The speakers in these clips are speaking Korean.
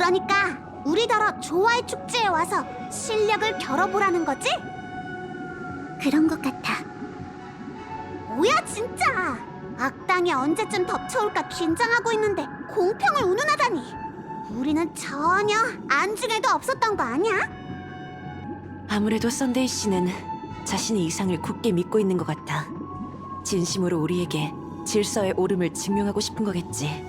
그러니까 우리더러 조화의 축제에 와서 실력을 겨뤄보라는 거지? 그런 것 같아. 뭐야 진짜! 악당이 언제쯤 덮쳐올까 긴장하고 있는데 공평을 운운하다니! 우리는 전혀 안중에도 없었던 거 아니야? 아무래도 썬데이 씨는 자신의 이상을 굳게 믿고 있는 것 같아. 진심으로 우리에게 질서의 옳음을 증명하고 싶은 거겠지.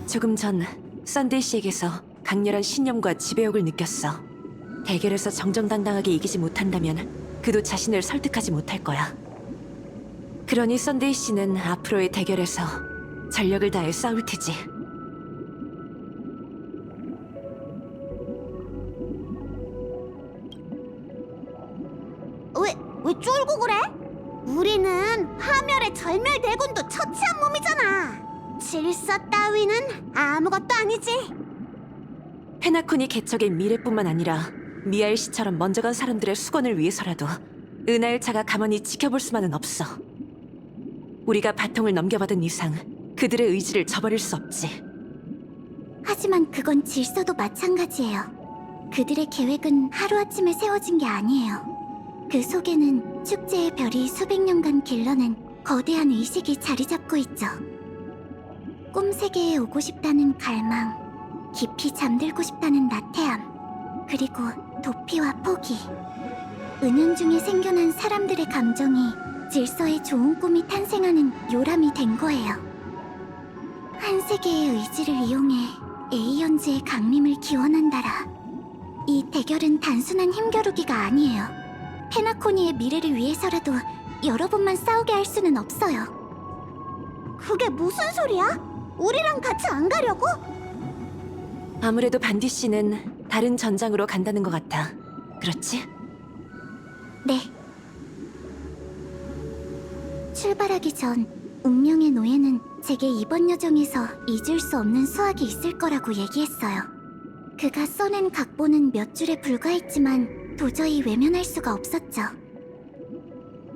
조금 전 썬데이 씨에게서 강렬한 신념과 지배욕을 느꼈어. 대결에서 정정당당하게 이기지 못한다면 그도 자신을 설득하지 못할 거야. 그러니 썬데이 씨는 앞으로의 대결에서 전력을 다해 싸울 테지. 왜 쫄고 그래? 우리는 화멸의 절멸대군도 처치한 몸이잖아. 질서 따위는 아무것도 아니지. 페나코니 개척의 미래뿐만 아니라 미아엘 씨처럼 먼저 간 사람들의 수건을 위해서라도 은하열차가 가만히 지켜볼 수만은 없어. 우리가 바통을 넘겨받은 이상 그들의 의지를 저버릴 수 없지. 하지만 그건 질서도 마찬가지예요. 그들의 계획은 하루아침에 세워진 게 아니에요. 그 속에는 축제의 별이 수백 년간 길러낸 거대한 의식이 자리 잡고 있죠. 꿈세계에 오고 싶다는 갈망, 깊이 잠들고 싶다는 나태함, 그리고 도피와 포기. 은연중에 생겨난 사람들의 감정이 질서의 좋은 꿈이 탄생하는 요람이 된 거예요. 한 세계의 의지를 이용해 에이언즈의 강림을 기원한다라. 이 대결은 단순한 힘겨루기가 아니에요. 페나코니의 미래를 위해서라도 여러분만 싸우게 할 수는 없어요. 그게 무슨 소리야? 우리랑 같이 안 가려고? 아무래도 반디 씨는 다른 전장으로 간다는 것 같아. 그렇지? 네. 출발하기 전 운명의 노예는 제게 이번 여정에서 잊을 수 없는 수학이 있을 거라고 얘기했어요. 그가 써낸 각본은 몇 줄에 불과했지만 도저히 외면할 수가 없었죠.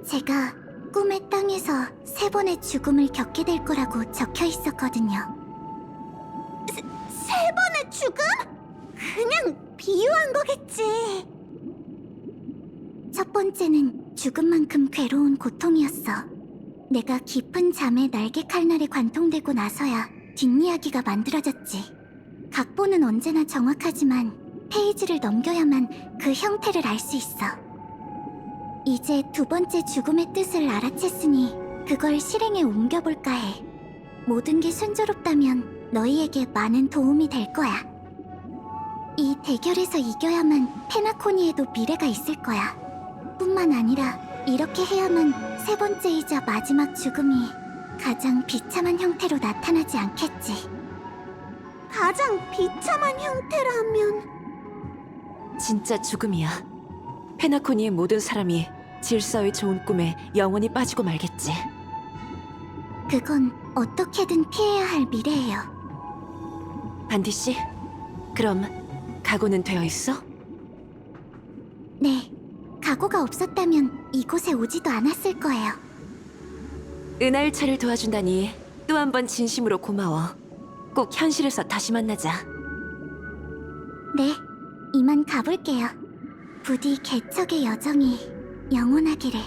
제가 꿈의 땅에서 3번의 죽음을 겪게 될 거라고 적혀 있었거든요. 세 번의 죽음? 그냥 비유한 거겠지. 첫 번째는 죽음만큼 괴로운 고통이었어. 내가 깊은 잠에 날개 칼날에 관통되고 나서야 뒷이야기가 만들어졌지. 각본은 언제나 정확하지만 페이지를 넘겨야만 그 형태를 알 수 있어. 이제 2번째 죽음의 뜻을 알아챘으니 그걸 실행에 옮겨볼까 해. 모든 게 순조롭다면 너희에게 많은 도움이 될 거야. 이 대결에서 이겨야만 페나코니에도 미래가 있을 거야. 뿐만 아니라 이렇게 해야만 3번째이자 마지막 죽음이 가장 비참한 형태로 나타나지 않겠지. 가장 비참한 형태라면... 진짜 죽음이야. 페나코니의 모든 사람이 질서의 좋은 꿈에 영원히 빠지고 말겠지. 그건 어떻게든 피해야 할 미래예요. 반디 씨, 그럼 각오는 되어 있어? 네, 각오가 없었다면 이곳에 오지도 않았을 거예요. 은하열차를 도와준다니 또 한 번 진심으로 고마워. 꼭 현실에서 다시 만나자. 네, 이만 가볼게요. 부디 개척의 여정이 영원하기를.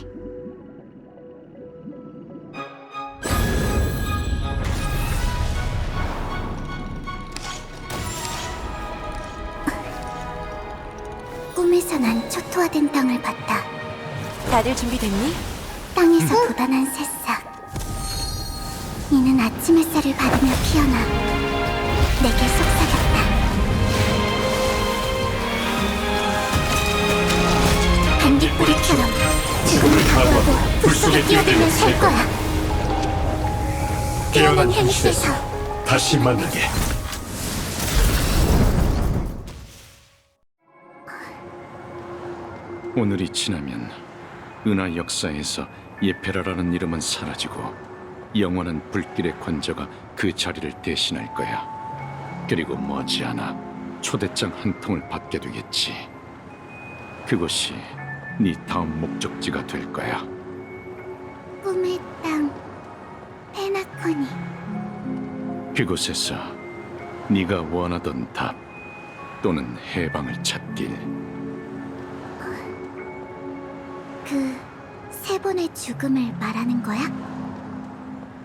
꿈에서 난 초토화된 땅을 봤다. 다들 준비됐니? 땅에서 돋아난 새싹. 이는 아침 햇살을 받으며 피어나 내게 속삭였다. 반딧불이처럼 죽음을 각오하고 불 속에 뛰어들며 살 거야. 깨어난 현실에서 다시 만나게. 오늘이 지나면 은하 역사에서 예페라라는 이름은 사라지고 영원한 불길의 관저가 그 자리를 대신할 거야. 그리고 머지않아 초대장 한 통을 받게 되겠지. 그것이 네 다음 목적지가 될 거야. 꿈의 땅 페나코니. 그곳에서 네가 원하던 답 또는 해방을 찾길. 그 세 번의 죽음을 말하는 거야?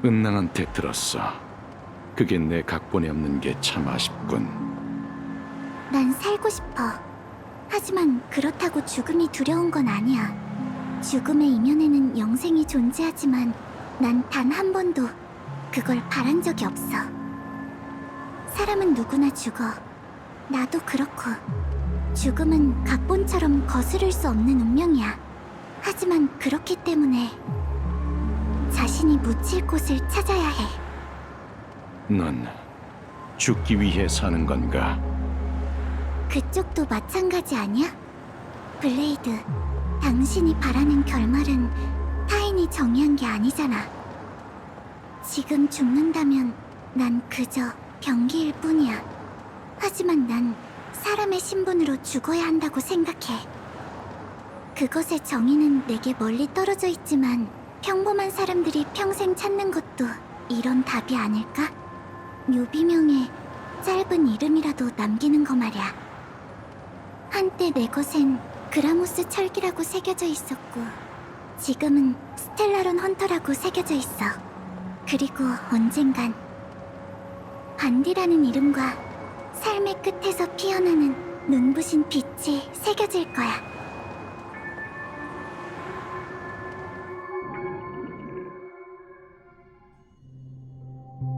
은낭한테 들었어. 그게 내 각본에 없는 게 참 아쉽군. 난 살고 싶어. 하지만 그렇다고 죽음이 두려운 건 아니야. 죽음의 이면에는 영생이 존재하지만 난 단 한 번도 그걸 바란 적이 없어. 사람은 누구나 죽어. 나도 그렇고. 죽음은 각본처럼 거스를 수 없는 운명이야. 하지만 그렇기 때문에 자신이 묻힐 곳을 찾아야 해. 넌 죽기 위해 사는 건가? 그쪽도 마찬가지 아니야? 블레이드, 당신이 바라는 결말은 타인이 정의한 게 아니잖아. 지금 죽는다면 난 그저 병기일 뿐이야. 하지만 난 사람의 신분으로 죽어야 한다고 생각해. 그것의 정의는 내게 멀리 떨어져 있지만 평범한 사람들이 평생 찾는 것도 이런 답이 아닐까? 묘비명의 짧은 이름이라도 남기는 거 말이야. 한때 내 것엔 그라모스 철기라고 새겨져 있었고 지금은 스텔라론 헌터라고 새겨져 있어. 그리고 언젠간 반디라는 이름과 삶의 끝에서 피어나는 눈부신 빛이 새겨질 거야.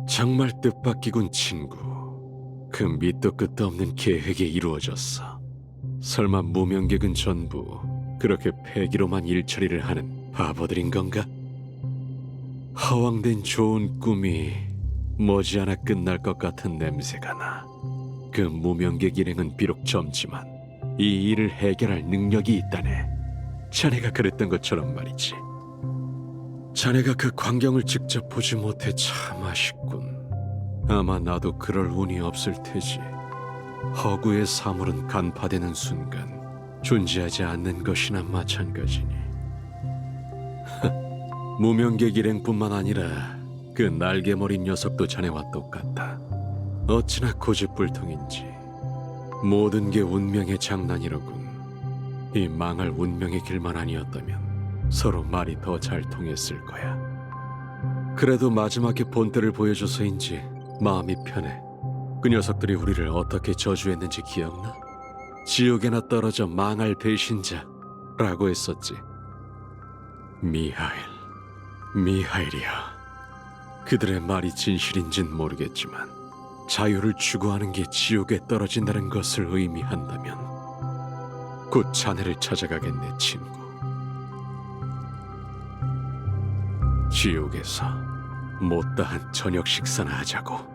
정말 뜻밖이군, 친구. 그 밑도 끝도 없는 계획이 이루어졌어. 설마 무명객은 전부 그렇게 폐기로만 일처리를 하는 바보들인 건가? 허황된 좋은 꿈이 머지않아 끝날 것 같은 냄새가 나. 그 무명객 일행은 비록 젊지만 이 일을 해결할 능력이 있다네. 자네가 그랬던 것처럼 말이지. 자네가 그 광경을 직접 보지 못해 참 아쉽군. 아마 나도 그럴 운이 없을 테지. 허구의 사물은 간파되는 순간 존재하지 않는 것이나 마찬가지니. 무명객 일행뿐만 아니라 그 날개머린 녀석도 자네와 똑같다. 어찌나 고집불통인지. 모든 게 운명의 장난이로군. 이 망할 운명의 길만 아니었다면 서로 말이 더 잘 통했을 거야. 그래도 마지막에 본때를 보여줘서인지 마음이 편해. 그 녀석들이 우리를 어떻게 저주했는지 기억나? 지옥에나 떨어져 망할 배신자라고 했었지. 미하일이야. 그들의 말이 진실인진 모르겠지만 자유를 추구하는 게 지옥에 떨어진다는 것을 의미한다면 곧 자네를 찾아가겠네, 친구. 지옥에서 못다한 저녁 식사나 하자고.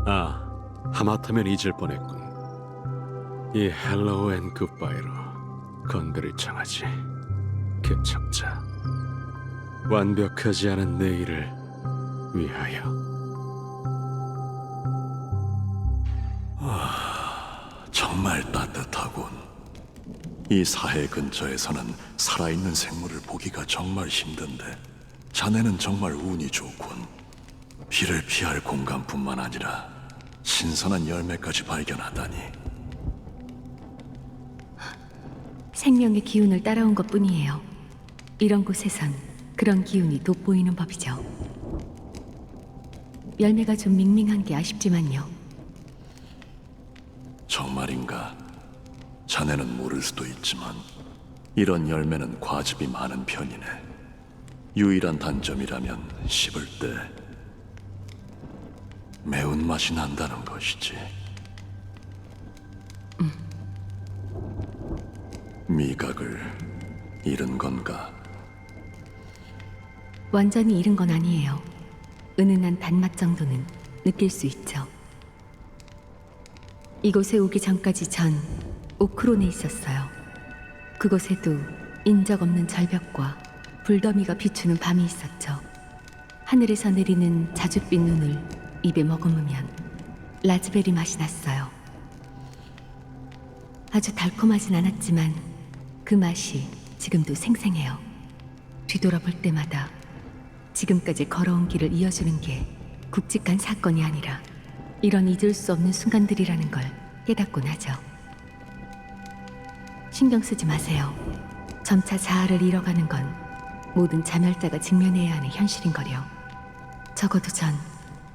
아, 하마터면 잊을 뻔했군. 이 헬로우 앤 굿바이로 건배를 청하지. 그 척자 완벽하지 않은 내일을 위하여. 정말 따뜻하군. 이 사해 근처에서는 살아있는 생물을 보기가 정말 힘든데 자네는 정말 운이 좋군. 비를 피할 공간뿐만 아니라 신선한 열매까지 발견하다니. 생명의 기운을 따라온 것뿐이에요. 이런 곳에선 그런 기운이 돋보이는 법이죠. 열매가 좀 밍밍한 게 아쉽지만요. 정말인가? 자네는 모를 수도 있지만 이런 열매는 과즙이 많은 편이네. 유일한 단점이라면 씹을 때 매운맛이 난다는 것이지. 미각을 잃은 건가? 완전히 잃은 건 아니에요. 은은한 단맛 정도는 느낄 수 있죠. 이곳에 오기 전까지 전 오크론에 있었어요. 그곳에도 인적 없는 절벽과 불더미가 비추는 밤이 있었죠. 하늘에서 내리는 자줏빛 눈을 입에 머금으면 라즈베리 맛이 났어요. 아주 달콤하진 않았지만 그 맛이 지금도 생생해요. 뒤돌아볼 때마다 지금까지 걸어온 길을 이어주는 게 굵직한 사건이 아니라 이런 잊을 수 없는 순간들이라는 걸 깨닫곤 하죠. 신경 쓰지 마세요. 점차 자아를 잃어가는 건 모든 자멸자가 직면해야 하는 현실인거려. 적어도 전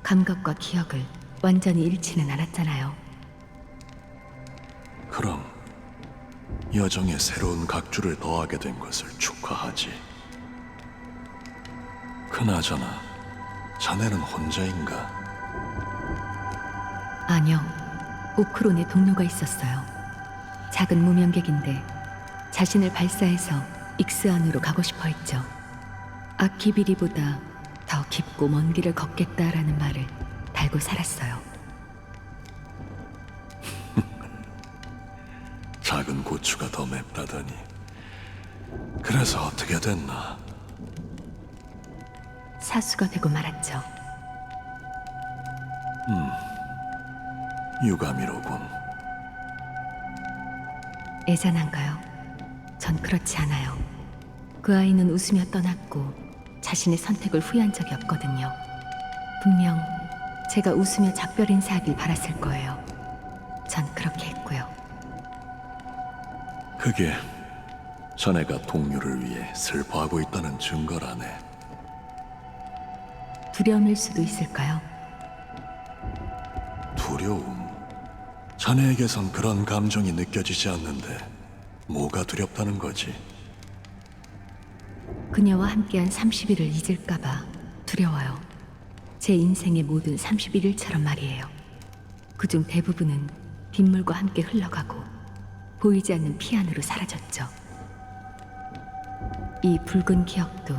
감각과 기억을 완전히 잃지는 않았잖아요. 그럼 여정에 새로운 각주를 더하게 된 것을 축하하지. 그나저나 자네는 혼자인가? 아니요, 오크론에 동료가 있었어요. 작은 무명객인데 자신을 발사해서 익스안으로 가고 싶어 했죠. 아키비리보다 더 깊고 먼 길을 걷겠다라는 말을 달고 살았어요. 작은 고추가 더 맵다더니. 그래서 어떻게 됐나? 사수가 되고 말았죠. 유감이로군. 애잔한가요? 전 그렇지 않아요. 그 아이는 웃으며 떠났고 자신의 선택을 후회한 적이 없거든요. 분명 제가 웃으며 작별 인사하길 바랐을 거예요. 전 그렇게 했고요. 그게 자네가 동료를 위해 슬퍼하고 있다는 증거라네. 두려움일 수도 있을까요? 두려움? 자네에게선 그런 감정이 느껴지지 않는데 뭐가 두렵다는 거지? 그녀와 함께한 30일을 잊을까봐 두려워요. 제 인생의 모든 31일처럼 말이에요. 그중 대부분은 빗물과 함께 흘러가고 보이지 않는 피 안으로 사라졌죠. 이 붉은 기억도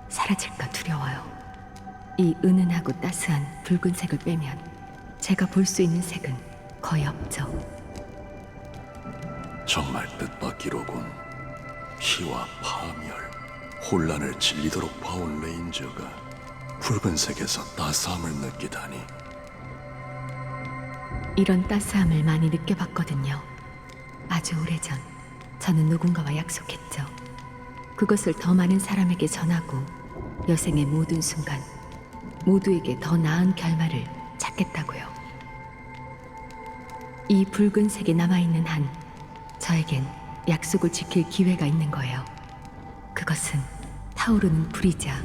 사라질까 두려워요. 이 은은하고 따스한 붉은색을 빼면 제가 볼 수 있는 색은 거의 없죠. 정말 뜻밖이로군. 피와 파멸, 혼란을 질리도록 봐온 레인저가 붉은색에서 따스함을 느끼다니. 이런 따스함을 많이 느껴봤거든요. 아주 오래전 저는 누군가와 약속했죠. 그것을 더 많은 사람에게 전하고 여생의 모든 순간 모두에게 더 나은 결말을 찾겠다고요. 이 붉은색이 남아있는 한 저에겐 약속을 지킬 기회가 있는 거예요. 그것은 타오르는 불이자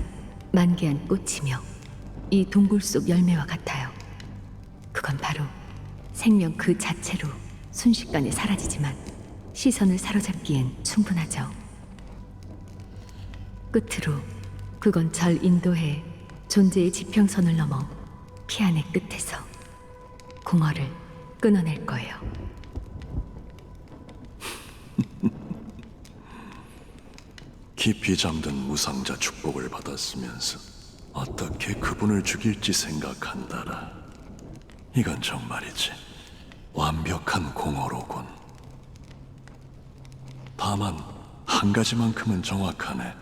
만개한 꽃이며 이 동굴 속 열매와 같아요. 그건 바로 생명 그 자체로 순식간에 사라지지만 시선을 사로잡기엔 충분하죠. 끝으로 그건 절 인도해 존재의 지평선을 넘어 피안의 끝에서 공허를 끊어낼 거예요. 깊이 잠든 무상자 축복을 받았으면서 어떻게 그분을 죽일지 생각한다라. 이건 정말이지 완벽한 공허로군. 다만 한 가지만큼은 정확하네.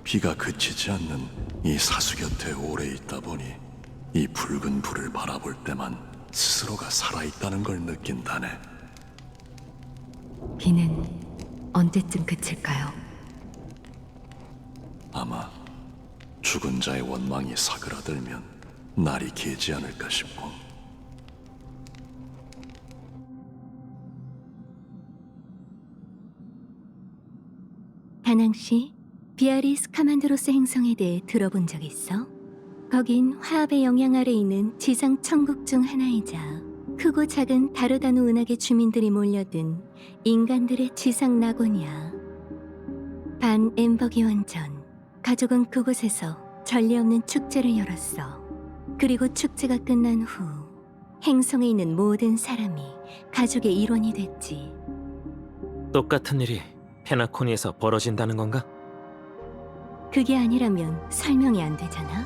비가 그치지 않는 이 사수 곁에 오래 있다 보니 이 붉은 불을 바라볼 때만 스스로가 살아있다는 걸 느낀다네. 비는 언제쯤 그칠까요? 아마 죽은 자의 원망이 사그라들면 날이 길지 않을까 싶군. 다낭시 비아리스 카만드로스 행성에 대해 들어본 적 있어? 거긴 화합의 영향 아래 있는 지상 천국 중 하나이자 크고 작은 다르다누 은하계 주민들이 몰려든 인간들의 지상 낙원이야. 반 엠버기원 전 가족은 그곳에서 전례 없는 축제를 열었어. 그리고 축제가 끝난 후 행성에 있는 모든 사람이 가족의 일원이 됐지. 똑같은 일이 페나코니에서 벌어진다는 건가? 그게 아니라면 설명이 안 되잖아.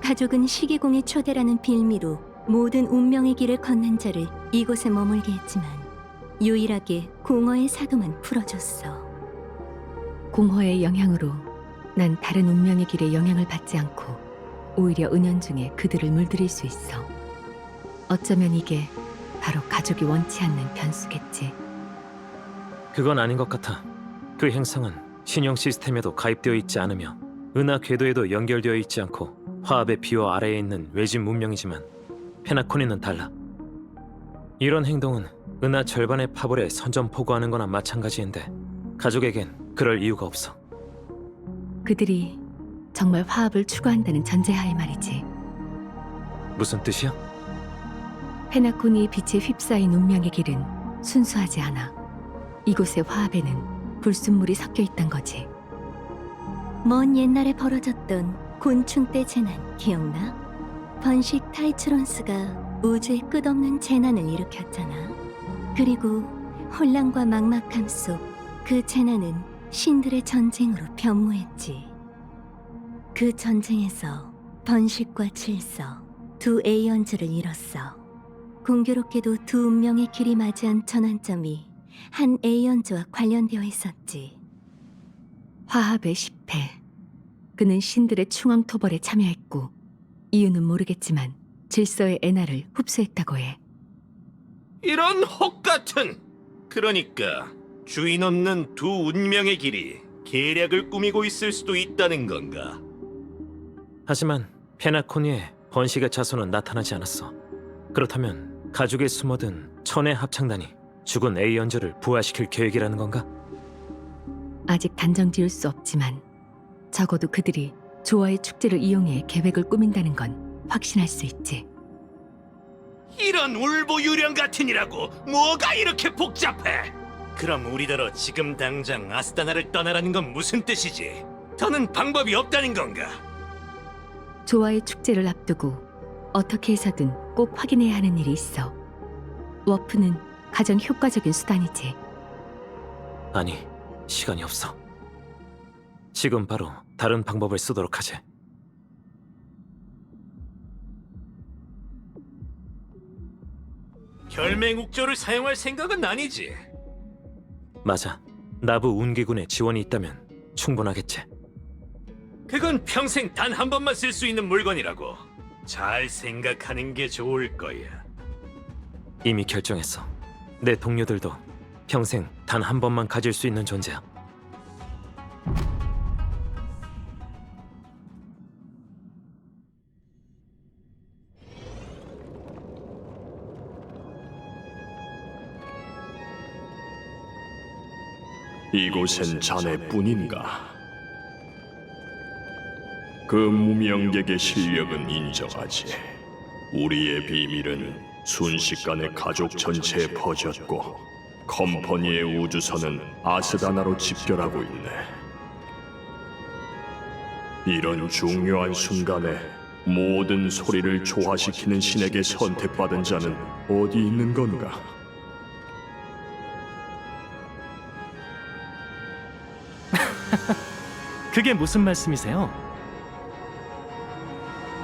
가족은 시기공의 초대라는 빌미로 모든 운명의 길을 걷는 자를 이곳에 머물게 했지만 유일하게 공허의 사도만 풀어줬어. 공허의 영향으로 난 다른 운명의 길에 영향을 받지 않고 오히려 은연중에 그들을 물들일 수 있어. 어쩌면 이게 바로 가족이 원치 않는 변수겠지. 그건 아닌 것 같아. 그 행성은 신용 시스템에도 가입되어 있지 않으며 은하 궤도에도 연결되어 있지 않고 화합의 비호 아래에 있는 외진 문명이지만 페나코니는 달라. 이런 행동은 은하 절반의 파벌에 선전포고하는 거나 마찬가지인데 가족에겐 그럴 이유가 없어. 그들이 정말 화합을 추구한다는 전제하에 말이지. 무슨 뜻이야? 페나코니의 빛에 휩싸인 운명의 길은 순수하지 않아. 이곳의 화합에는 불순물이 섞여 있단 거지. 먼 옛날에 벌어졌던 곤충 때 재난 기억나? 번식 타이츠론스가 우주의 끝없는 재난을 일으켰잖아. 그리고 혼란과 막막함 속 그 재난은 신들의 전쟁으로 변모했지. 그 전쟁에서 번식과 질서, 두 에이언즈를 잃었어. 공교롭게도 두 운명의 길이 맞이한 전환점이 한 에이언즈와 관련되어 있었지. 화합의 10회. 그는 신들의 충왕토벌에 참여했고 이유는 모르겠지만 질서의 에나를 흡수했다고 해. 이런 혹같은! 그러니까 주인 없는 두 운명의 길이 계략을 꾸미고 있을 수도 있다는 건가? 하지만 페나코니의 번식의 자손은 나타나지 않았어. 그렇다면 가죽에 숨어든 천의 합창단이 죽은 에이언즈를 부활시킬 계획이라는 건가? 아직 단정 지을 수 없지만 적어도 그들이 조화의 축제를 이용해 계획을 꾸민다는 건 확신할 수 있지. 이런 울보유령 같으니라고 뭐가 이렇게 복잡해? 그럼 우리더러 지금 당장 아스타나를 떠나라는 건 무슨 뜻이지? 더는 방법이 없다는 건가? 조화의 축제를 앞두고 어떻게 해서든 꼭 확인해야 하는 일이 있어. 워프는 가장 효과적인 수단이지. 아니, 시간이 없어. 지금 바로 다른 방법을 쓰도록 하지. 혈맹욱조를 사용할 생각은 아니지. 맞아. 나부 운기군의 지원이 있다면 충분하겠지. 그건 평생 단 한 번만 쓸 수 있는 물건이라고. 잘 생각하는 게 좋을 거야. 이미 결정했어. 내 동료들도 평생 단 한 번만 가질 수 있는 존재야. 이곳엔 자네뿐인가? 그 무명객의 실력은 인정하지. 우리의 비밀은 순식간에 가족 전체에 퍼졌고 컴퍼니의 우주선은 아스다나로 집결하고 있네. 이런 중요한 순간에 모든 소리를 조화시키는 신에게 선택받은 자는 어디 있는 건가? 그게 무슨 말씀이세요?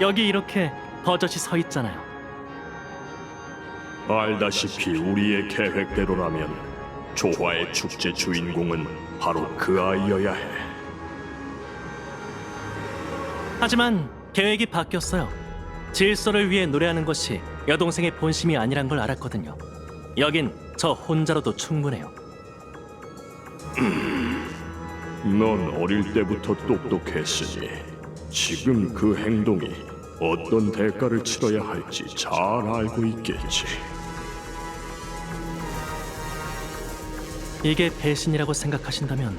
여기 이렇게 버젓이 서 있잖아요. 알다시피 우리의 계획대로라면 조화의 축제 주인공은 바로 그 아이여야 해. 하지만 계획이 바뀌었어요. 질서를 위해 노래하는 것이 여동생의 본심이 아니란 걸 알았거든요. 여긴 저 혼자로도 충분해요. 넌 어릴 때부터 똑똑했으니 지금 그 행동이 어떤 대가를 치러야 할지 잘 알고 있겠지. 이게 배신이라고 생각하신다면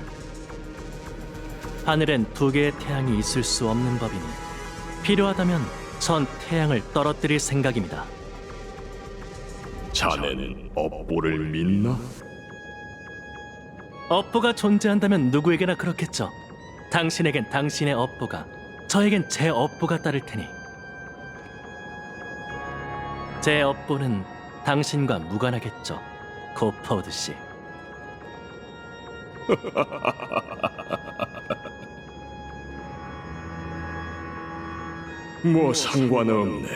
하늘엔 두 개의 태양이 있을 수 없는 법이니 필요하다면 전 태양을 떨어뜨릴 생각입니다. 자네는 업보를 믿나? 업보가 존재한다면 누구에게나 그렇겠죠. 당신에겐 당신의 업보가, 저에겐 제 업보가 따를 테니 제 업보는 당신과 무관하겠죠, 고퍼우드 씨. 뭐 상관없네.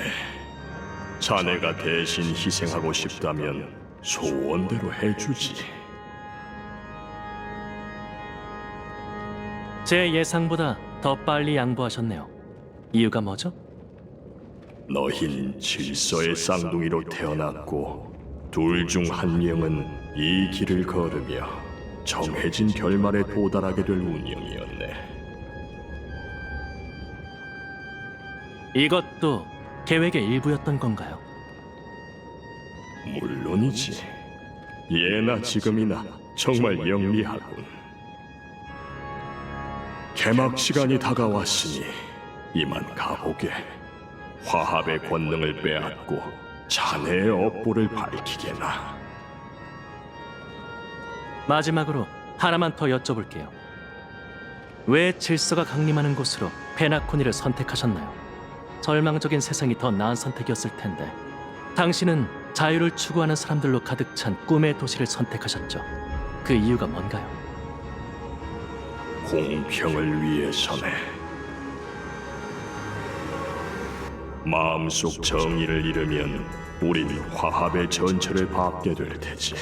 자네가 대신 희생하고 싶다면 소원대로 해주지. 제 예상보다 더 빨리 양보하셨네요. 이유가 뭐죠? 너흰 질서의 쌍둥이로 태어났고 둘 중 한 명은 이 길을 걸으며 정해진 결말에 도달하게 될 운명이었네. 이것도 계획의 일부였던 건가요? 물론이지. 예나 지금이나 정말 영리하군. 개막 시간이 다가왔으니 이만 가보게. 화합의 권능을 빼앗고 자네의 업보를 밝히게나. 마지막으로 하나만 더 여쭤볼게요. 왜 질서가 강림하는 곳으로 페나코니를 선택하셨나요? 절망적인 세상이 더 나은 선택이었을 텐데 당신은 자유를 추구하는 사람들로 가득 찬 꿈의 도시를 선택하셨죠. 그 이유가 뭔가요? 공평을 위해서네. 마음속 정의를 잃으면 우린 화합의 전철을 밟게 될 테지.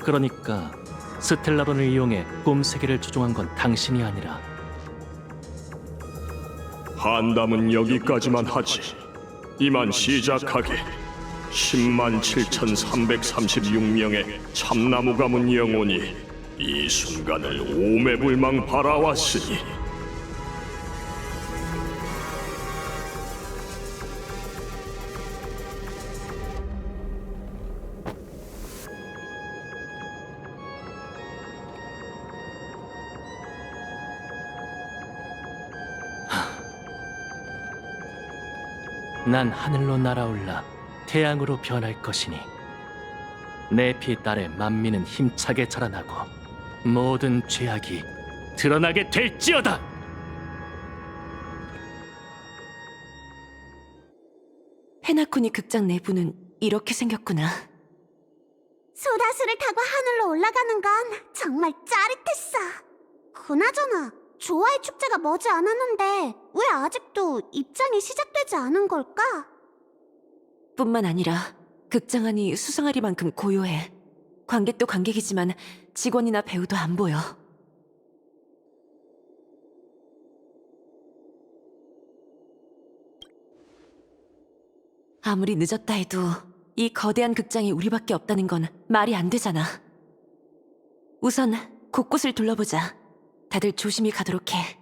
그러니까 스텔라론을 이용해 꿈 세계를 조종한 건 당신이 아니라 한담은 여기까지만 하지. 이만 시작하게. 107,336명의 참나무 가문 영혼이 이 순간을 오매불망 바라왔으니 난 하늘로 날아올라 태양으로 변할 것이니 내 피 아래 만민은 힘차게 자라나고 모든 죄악이 드러나게 될지어다. 페나코니 극장 내부는 이렇게 생겼구나. 소다수를 타고 하늘로 올라가는 건 정말 짜릿했어. 그나저나 조화의 축제가 머지 않았는데 왜 아직도 입장이 시작되지 않은 걸까? 뿐만 아니라 극장 안이 수상하리만큼 고요해. 관객도 관객이지만 직원이나 배우도 안 보여. 아무리 늦었다 해도 이 거대한 극장이 우리밖에 없다는 건 말이 안 되잖아. 우선 곳곳을 둘러보자. 다들 조심히 가도록 해.